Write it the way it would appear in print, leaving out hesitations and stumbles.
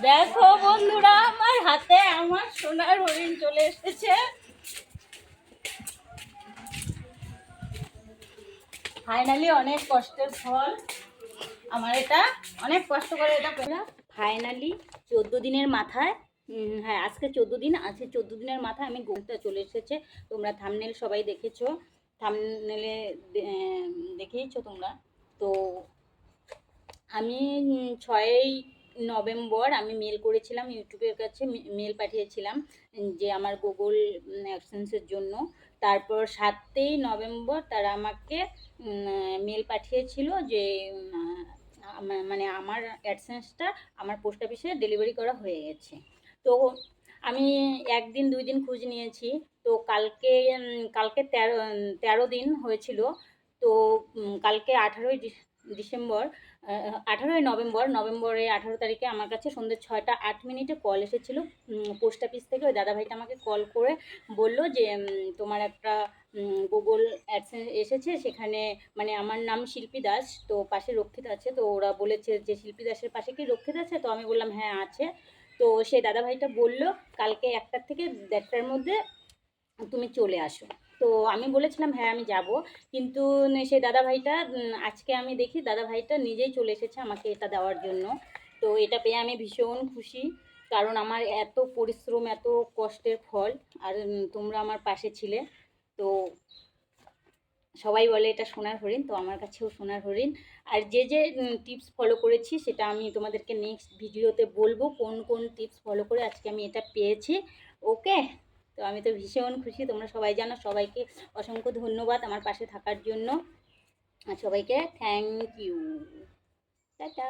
দেখো বন্ধুরা, আমার হাতে আমার সোনার হরিণ চলে এসেছে। ফাইনালি অনেক কষ্টের ফল আমার, এটা অনেক কষ্ট করে এটা পেলাম। ফাইনালি 14 দিনের মাথায়, হ্যাঁ আজকে 14 দিন আছে, 14 দিনের মাথায় আমি গরুটা চলে এসেছে। তোমরা থাম্বনেল সবাই দেখেছো, থাম্বনেলে দেখেইছো তোমরা। তো আমি 6ই নভেম্বর আমি মেল করেছিলাম ইউটিউবের কাছে, মেল পাঠিয়েছিলাম যে আমার গুগল অ্যাডসেন্সের জন্য। তারপর 7ই নভেম্বর তারা আমাকে মেল পাঠিয়েছিল যে মানে আমার অ্যাডসেন্সটা আমার পোস্ট অফিসে ডেলিভারি করা হয়ে গেছে। তো আমি 1 দিন 2 দিন খোঁজ নিয়েছি। তো কালকে 13 দিন হয়েছিল। তো কালকে 18ই ডিসেম্বর, 18ই নভেম্বর, নভেম্বরের 18 তারিখে আমার কাছে সন্ধ্যে 6টা 8 মিনিটে কল এসেছিলো পোস্ট অফিস থেকে। ওই দাদাভাইটা আমাকে কল করে বলল যে তোমার একটা গুগল অ্যাডসেন্স এসেছে, সেখানে মানে আমার নাম শিল্পী দাস, তো পাশে রক্ষিত আছে। তো ওরা বলেছে যে শিল্পী দাসের পাশে কি রক্ষিত আছে? তো আমি বললাম হ্যাঁ আছে। তো সেই দাদাভাইটা বলল কালকে 1টা থেকে 1:30টার মধ্যে তুমি চলে আসো। তো আমি বলেছিলাম হ্যাঁ আমি যাব, কিন্তু সেই দাদাভাইটা আজকে আমি দেখি দাদাভাইটা নিজেই চলে এসেছে আমাকে এটা দেওয়ার জন্য। তো এটা পেয়ে আমি ভীষণ খুশি, কারণ আমার এত পরিশ্রম এত কষ্টের ফল। আর তোমরা আমার পাশে ছিলে। তো সবাই বলে এটা সোনার হরিণ, তো আমার কাছেও সোনার হরিণ। আর যে যে টিপস ফলো করেছি সেটা আমি তোমাদেরকে নেক্সট ভিডিওতে বলবো, কোন কোন টিপস ফলো করে আজকে আমি এটা পেয়েছি। ওকে, তো আমি তো ভীষণ খুশি, তোমরা সবাই জানো। সবাইকে অসংখ্য ধন্যবাদ আমার পাশে থাকার জন্য, আর সবাইকে থ্যাংক ইউ। টাটা।